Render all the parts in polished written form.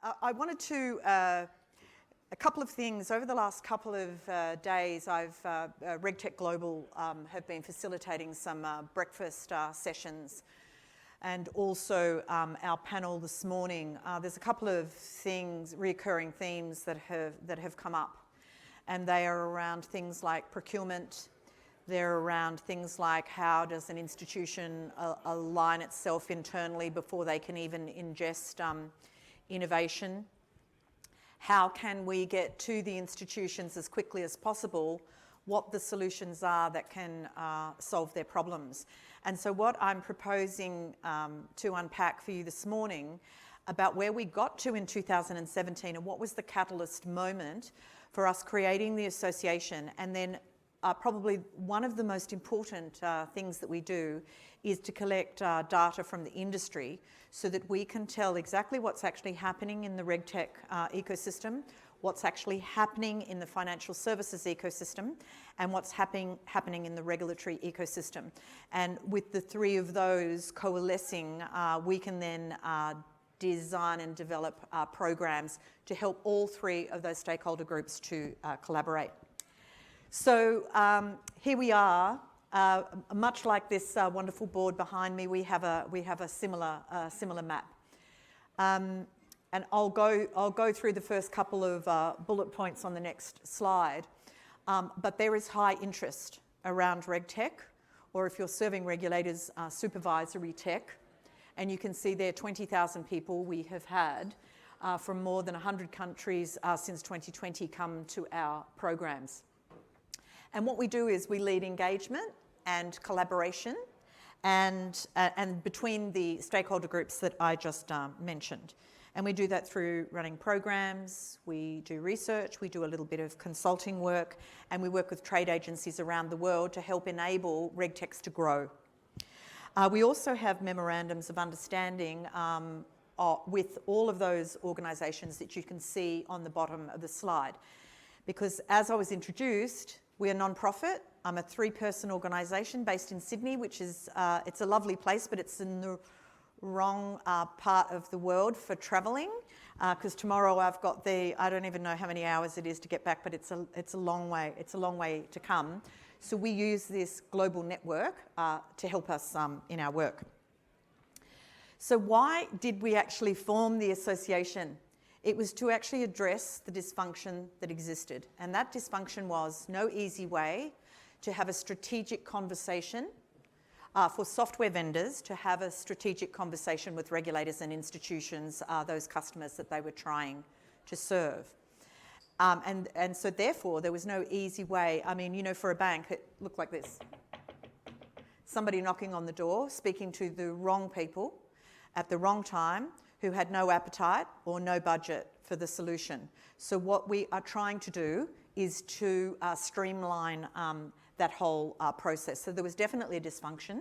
I wanted to, a couple of things. Over the last couple of days, RegTech Global have been facilitating some breakfast sessions, and also our panel this morning. There's a couple of things, recurring themes that have come up, and they are around things like procurement. They're around things like how does an institution align itself internally before they can even ingest innovation. How can we get to the institutions as quickly as possible what the solutions are that can solve their problems. And so what I'm proposing to unpack for you this morning about where we got to in 2017 and what was the catalyst moment for us creating the association, and then probably one of the most important things that we do is to collect data from the industry so that we can tell exactly what's actually happening in the RegTech ecosystem, what's actually happening in the financial services ecosystem, and what's happening in the regulatory ecosystem. And with the three of those coalescing, we can then design and develop programs to help all three of those stakeholder groups to collaborate. So here we are. Much like this wonderful board behind me, we have a similar map. And I'll go through the first couple of bullet points on the next slide. But there is high interest around RegTech, or if you're serving regulators, supervisory tech. And you can see there 20,000 people we have had from more than 100 countries since 2020 come to our programs. And what we do is we lead engagement and collaboration and between the stakeholder groups that I just mentioned. And we do that through running programs, we do research, we do a little bit of consulting work, and we work with trade agencies around the world to help enable RegTechs to grow. We also have memorandums of understanding with all of those organisations that you can see on the bottom of the slide. Because as I was introduced, we're a non-profit. I'm a 3-person organisation based in Sydney, which is, it's a lovely place, but it's in the wrong part of the world for travelling. Because tomorrow I've got I don't even know how many hours it is to get back, but it's a long way. It's a long way to come. So we use this global network to help us in our work. So why did we actually form the association? It was to actually address the dysfunction that existed. And that dysfunction was no easy way to have a strategic conversation for software vendors to have a strategic conversation with regulators and institutions, those customers that they were trying to serve. And so therefore, there was no easy way. I mean, you know, for a bank, it looked like this. Somebody knocking on the door, speaking to the wrong people at the wrong time, who had no appetite or no budget for the solution. So what we are trying to do is to streamline that whole process. So there was definitely a dysfunction,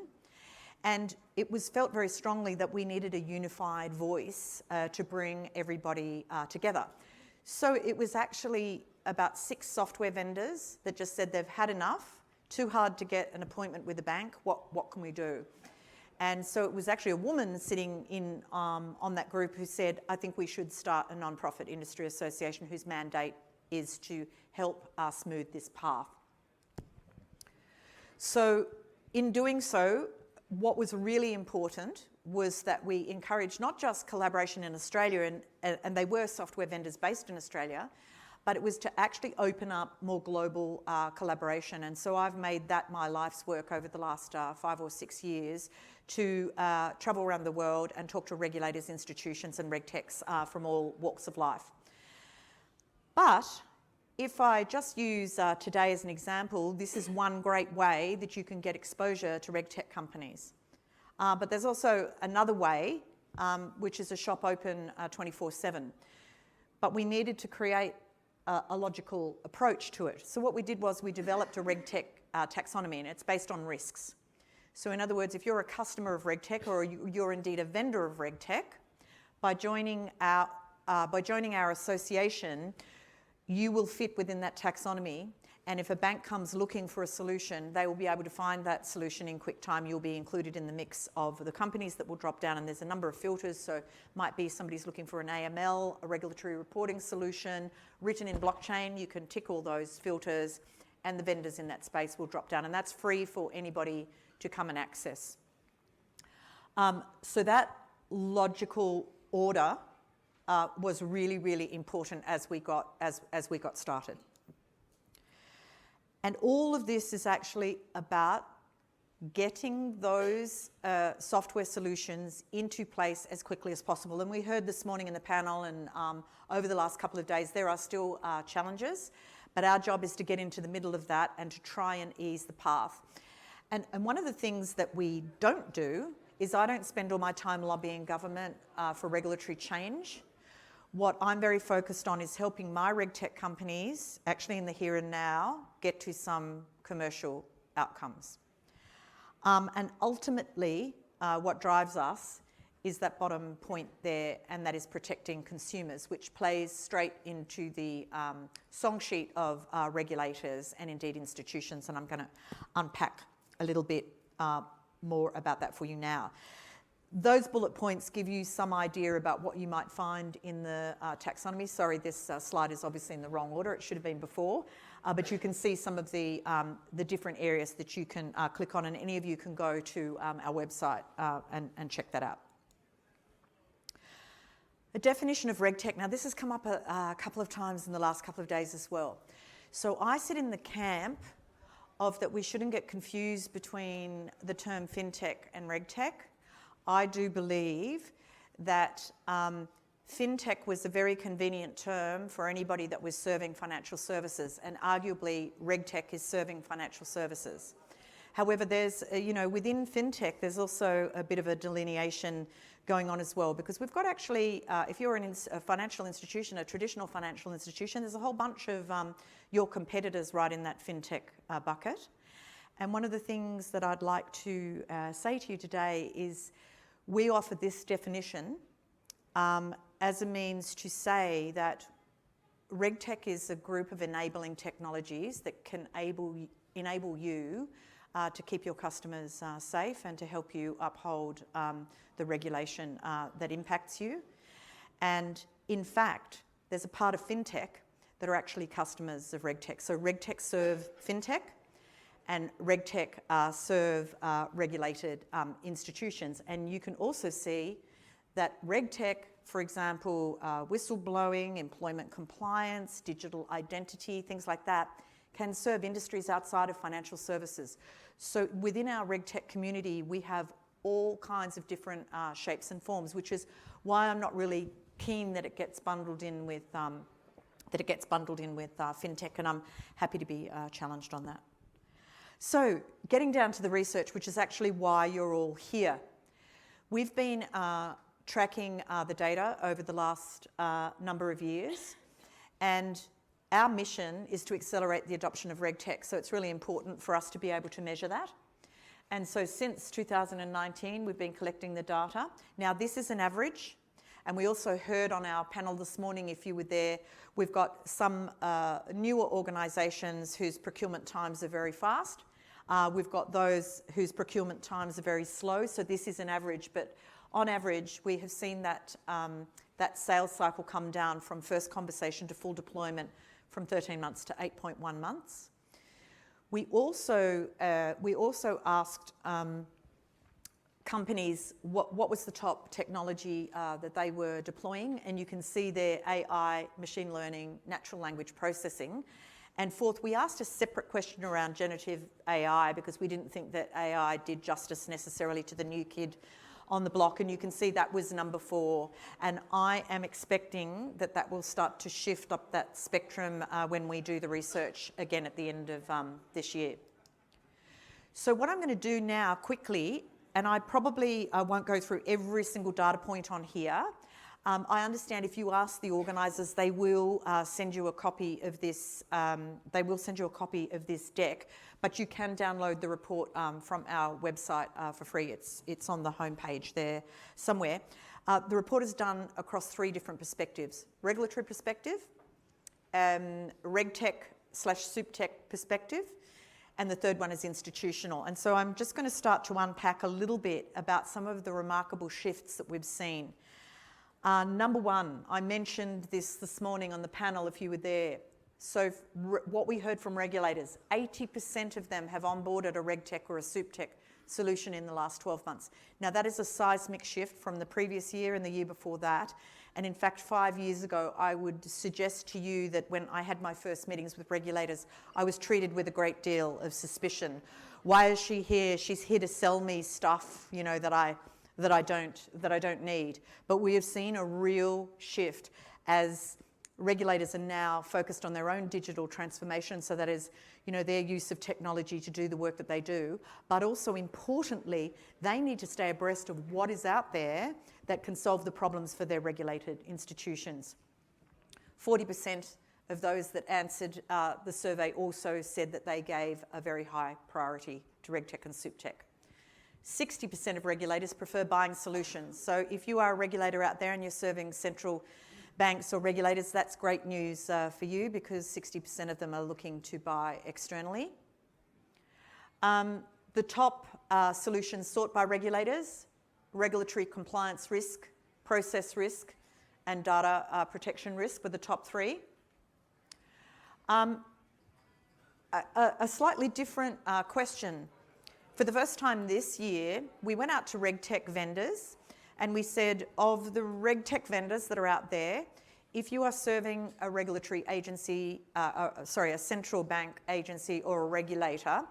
and it was felt very strongly that we needed a unified voice to bring everybody together. So it was actually about 6 software vendors that just said they've had enough, too hard to get an appointment with the bank, what can we do? And so it was actually a woman sitting in on that group who said, I think we should start a non-profit industry association whose mandate is to help smooth this path. So in doing so, what was really important was that we encouraged not just collaboration in Australia, and they were software vendors based in Australia, but it was to actually open up more global collaboration. And so I've made that my life's work over the last 5 or 6 years to travel around the world and talk to regulators, institutions and RegTechs from all walks of life. But if I just use today as an example, this is one great way that you can get exposure to RegTech companies. But there's also another way, which is a shop open 24/7. But we needed to create a logical approach to it. So what we did was we developed a RegTech taxonomy, and it's based on risks. So in other words, if you're a customer of RegTech or you're indeed a vendor of RegTech, by joining our association, you will fit within that taxonomy, And if a bank comes looking for a solution, they will be able to find that solution in quick time. You'll be included in the mix of the companies that will drop down, and there's a number of filters. So it might be somebody's looking for an AML, a regulatory reporting solution, written in blockchain. You can tick all those filters, and the vendors in that space will drop down. And that's free for anybody to come and access. So that logical order was really, really important as we got started. And all of this is actually about getting those software solutions into place as quickly as possible. And we heard this morning in the panel and over the last couple of days, there are still challenges, but our job is to get into the middle of that and to try and ease the path. And one of the things that we don't do is I don't spend all my time lobbying government for regulatory change. What I'm very focused on is helping my RegTech companies, actually in the here and now, get to some commercial outcomes. And ultimately, what drives us is that bottom point there, and that is protecting consumers, which plays straight into the song sheet of regulators and indeed institutions. And I'm going to unpack a little bit more about that for you now. Those bullet points give you some idea about what you might find in the taxonomy. Sorry, this slide is obviously in the wrong order. It should have been before, but you can see some of the different areas that you can click on, and any of you can go to our website and check that out. A definition of RegTech. Now, this has come up a couple of times in the last couple of days as well. So I sit in the camp of that we shouldn't get confused between the term FinTech and RegTech. I do believe that FinTech was a very convenient term for anybody that was serving financial services, and arguably RegTech is serving financial services. However, there's, within FinTech, there's also a bit of a delineation going on as well, because we've got actually, if you're a financial institution, a traditional financial institution, there's a whole bunch of your competitors right in that FinTech bucket. And one of the things that I'd like to say to you today is we offer this definition as a means to say that RegTech is a group of enabling technologies that can enable you to keep your customers safe and to help you uphold the regulation that impacts you. And in fact, there's a part of FinTech that are actually customers of RegTech. So RegTech serve FinTech, and RegTech serve regulated institutions. And you can also see that RegTech, for example, whistleblowing, employment compliance, digital identity, things like that, can serve industries outside of financial services. So within our RegTech community, we have all kinds of different shapes and forms, which is why I'm not really keen that it gets bundled in with FinTech, and I'm happy to be challenged on that. So getting down to the research, which is actually why you're all here. We've been tracking the data over the last number of years, and our mission is to accelerate the adoption of RegTech, so it's really important for us to be able to measure that. And so since 2019, we've been collecting the data. Now, this is an average, and we also heard on our panel this morning, if you were there, we've got some newer organisations whose procurement times are very fast. We've got those whose procurement times are very slow, so this is an average, but on average, we have seen that, that sales cycle come down from first conversation to full deployment from 13 months to 8.1 months. We also asked companies what was the top technology that they were deploying, and you can see there AI, machine learning, natural language processing. And fourth, we asked a separate question around generative AI because we didn't think that AI did justice necessarily to the new kid on the block, and you can see that was number 4. And I am expecting that that will start to shift up that spectrum when we do the research again at the end of this year. So what I'm going to do now quickly, and I probably won't go through every single data point on here. I understand if you ask the organisers, they will send you a copy of this. They will send you a copy of this deck, but you can download the report from our website for free. It's on the homepage there somewhere. The report is done across 3 different perspectives: regulatory perspective, RegTech soup tech perspective. And the third one is institutional. And so I'm just going to start to unpack a little bit about some of the remarkable shifts that we've seen. Number one, I mentioned this morning on the panel if you were there. So what we heard from regulators, 80% of them have onboarded a RegTech or a soup tech solution in the last 12 months. Now that is a seismic shift from the previous year and the year before that. And in fact, 5 years ago, I would suggest to you that when I had my first meetings with regulators, I was treated with a great deal of suspicion. Why is she here? She's here to sell me stuff, you know, that I don't need. But we have seen a real shift as regulators are now focused on their own digital transformation, so that is, you know, their use of technology to do the work that they do, but also importantly, they need to stay abreast of what is out there that can solve the problems for their regulated institutions. 40% of those that answered the survey also said that they gave a very high priority to RegTech and soup tech. 60% of regulators prefer buying solutions. So if you are a regulator out there and you're serving central banks or regulators, that's great news for you, because 60% of them are looking to buy externally. The top solutions sought by regulators: regulatory compliance risk, process risk, and data protection risk were the top three. A slightly different question. For the first time this year, we went out to RegTech vendors and we said, of the RegTech vendors that are out there, if you are serving a regulatory agency, a central bank agency or a regulator,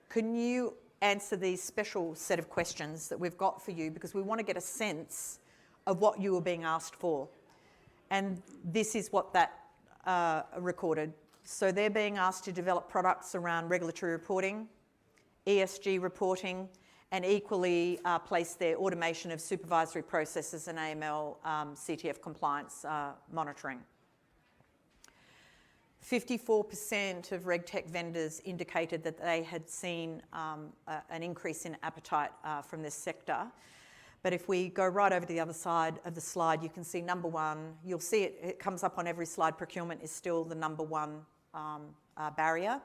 can you answer these special set of questions that we've got for you, because we want to get a sense of what you are being asked for. And this is what that recorded. So they're being asked to develop products around regulatory reporting, ESG reporting, and equally place their automation of supervisory processes and AML CTF compliance monitoring. 54% of RegTech vendors indicated that they had seen an increase in appetite from this sector. But if we go right over to the other side of the slide, you can see number one, you'll see it comes up on every slide, procurement is still the number one barrier,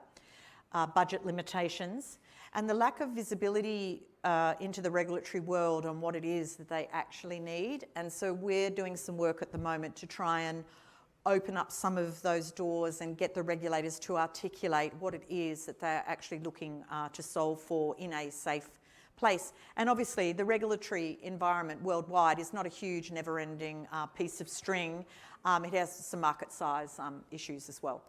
budget limitations, and the lack of visibility into the regulatory world on what it is that they actually need. And so we're doing some work at the moment to try and open up some of those doors and get the regulators to articulate what it is that they're actually looking to solve for in a safe place. And obviously the regulatory environment worldwide is not a huge never-ending piece of string. It has some market size issues as well.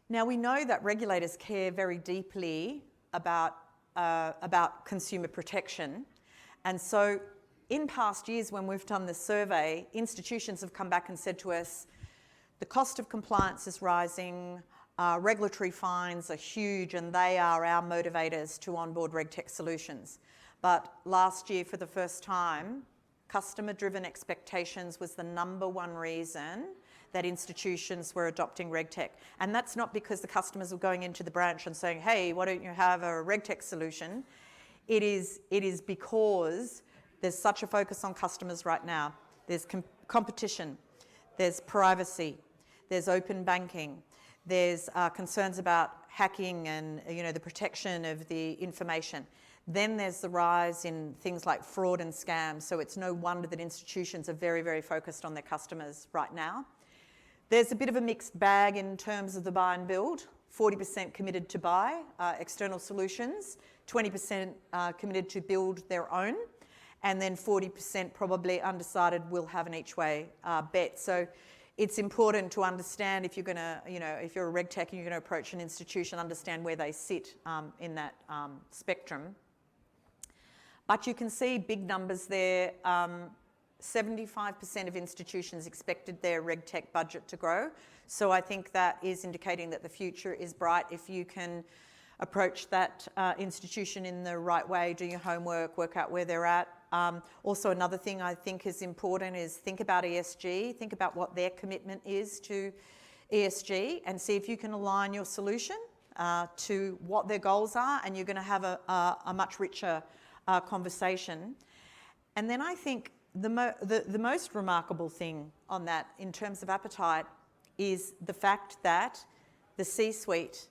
Now we know that regulators care very deeply about consumer protection, and so in past years when we've done this survey, institutions have come back and said to us, the cost of compliance is rising, regulatory fines are huge, and they are our motivators to onboard RegTech solutions. But last year, for the first time, customer-driven expectations was the number one reason that institutions were adopting RegTech. And that's not because the customers were going into the branch and saying, hey, why don't you have a RegTech solution? It is because there's such a focus on customers right now. There's competition, there's privacy, there's open banking, there's concerns about hacking and the protection of the information. Then there's the rise in things like fraud and scams. So it's no wonder that institutions are very, very focused on their customers right now. There's a bit of a mixed bag in terms of the buy and build. 40% committed to buy external solutions, 20% committed to build their own, and then 40% probably undecided will have an each way bet. So it's important to understand if you're going to, if you're a RegTech and you're going to approach an institution, understand where they sit in that spectrum. But you can see big numbers there. 75% of institutions expected their RegTech budget to grow. So I think that is indicating that the future is bright if you can approach that institution in the right way, do your homework, work out where they're at. Also, another thing I think is important is think about ESG, think about what their commitment is to ESG, and see if you can align your solution to what their goals are, and you're going to have a much richer conversation. And then I think the most remarkable thing on that in terms of appetite is the fact that the C-suite,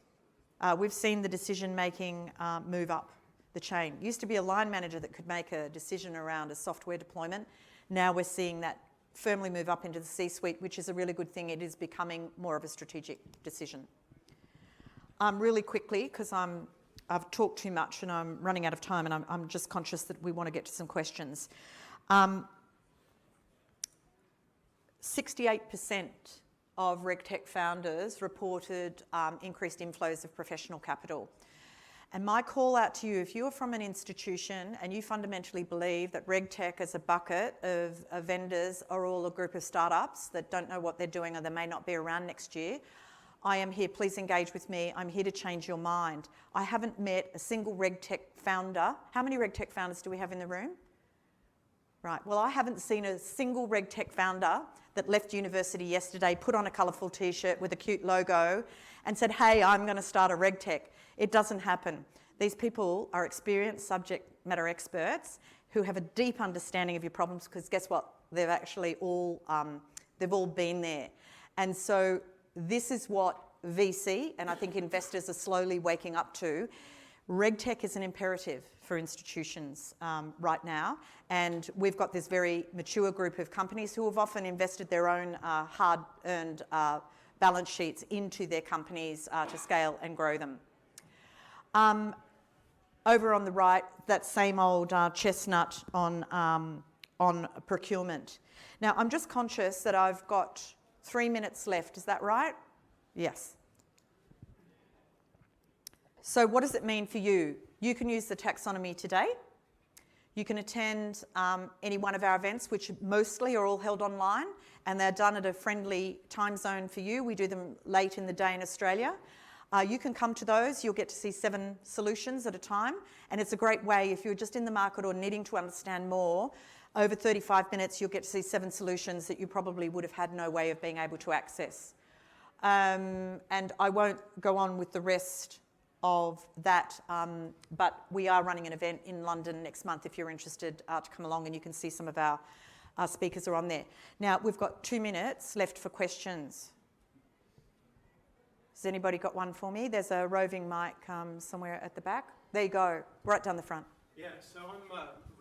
we've seen the decision-making move up the chain. It used to be a line manager that could make a decision around a software deployment. Now we're seeing that firmly move up into the C-suite, which is a really good thing. It is becoming more of a strategic decision. Really quickly, because I've talked too much and I'm running out of time, and I'm just conscious that we want to get to some questions. 68% of RegTech founders reported increased inflows of professional capital. And my call out to you, if you're from an institution and you fundamentally believe that RegTech as a bucket of vendors are all a group of startups that don't know what they're doing or they may not be around next year, I am here, please engage with me. I'm here to change your mind. I haven't met a single RegTech founder. How many RegTech founders do we have in the room? Right, well, I haven't seen a single RegTech founder that left university yesterday, put on a colourful t-shirt with a cute logo and said, hey, I'm going to start a RegTech. It doesn't happen. These people are experienced subject matter experts who have a deep understanding of your problems, because guess what? They've actually all, they've all been there. And so this is what VC, and I think investors are slowly waking up to. RegTech is an imperative for institutions right now, and we've got this very mature group of companies who have often invested their own hard-earned balance sheets into their companies to scale and grow them. Over on the right, that same old chestnut on procurement. Now, I'm just conscious that I've got 3 minutes left. Is that right? Yes. So what does it mean for you? You can use the taxonomy today. You can attend any one of our events, which mostly are all held online, and they're done at a friendly time zone for you. We do them late in the day in Australia. You can come to those. You'll get to see 7 solutions at a time, and it's a great way if you're just in the market or needing to understand more. Over 35 minutes, you'll get to see 7 solutions that you probably would have had no way of being able to access. And I won't go on with the rest of that, but we are running an event in London next month if you're interested to come along, and you can see some of our speakers are on there. Now, we've got 2 minutes left for questions. Has anybody got one for me? There's a roving mic somewhere at the back. There you go, right down the front. Yeah, so I'm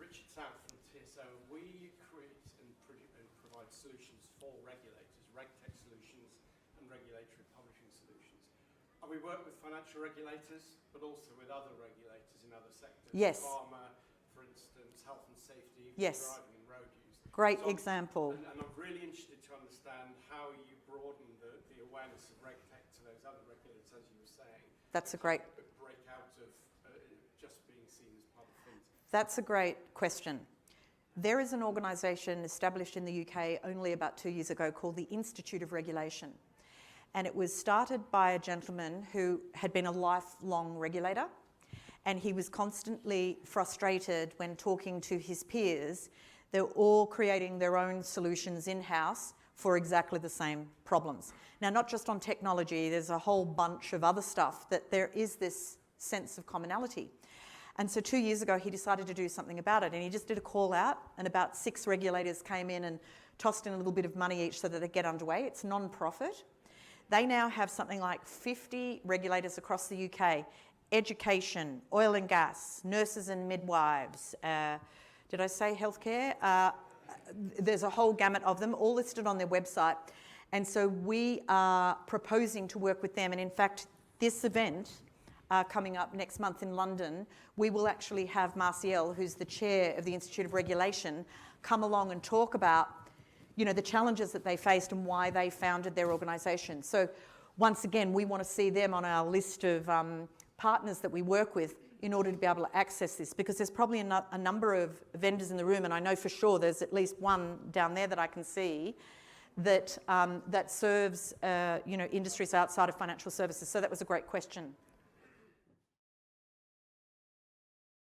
Richard South from TSO. We create and provide solutions for regulators, RegTech solutions and regulatory publishing solutions. And we work with financial regulators, but also with other regulators in other sectors. Yes. Pharma, for instance, health and safety, yes. Driving and road use. Great example. And I'm really interested to understand how you broaden the awareness of RegTech to those other regulators, as you were saying. That's a great... break out of just being seen as part of fintech. That's a great question. There is an organisation established in the UK only about 2 years ago called the Institute of Regulation. And it was started by a gentleman who had been a lifelong regulator, and he was constantly frustrated when talking to his peers. They're all creating their own solutions in-house for exactly the same problems. Now, not just on technology, there's a whole bunch of other stuff that there is this sense of commonality. And so 2 years ago, he decided to do something about it, and he just did a call out, and about 6 regulators came in and tossed in a little bit of money each so that they get underway. It's non-profit. They now have something like 50 regulators across the UK, education, oil and gas, nurses and midwives, did I say healthcare? There's a whole gamut of them, all listed on their website. And so we are proposing to work with them. And in fact, this event coming up next month in London, we will actually have Marciel, who's the chair of the Institute of Regulation, come along and talk about, you know, the challenges that they faced and why they founded their organisation. So once again, we want to see them on our list of partners that we work with in order to be able to access this, because there's probably a number of vendors in the room, and I know for sure there's at least one down there that I can see that that serves you know, industries outside of financial services. So that was a great question.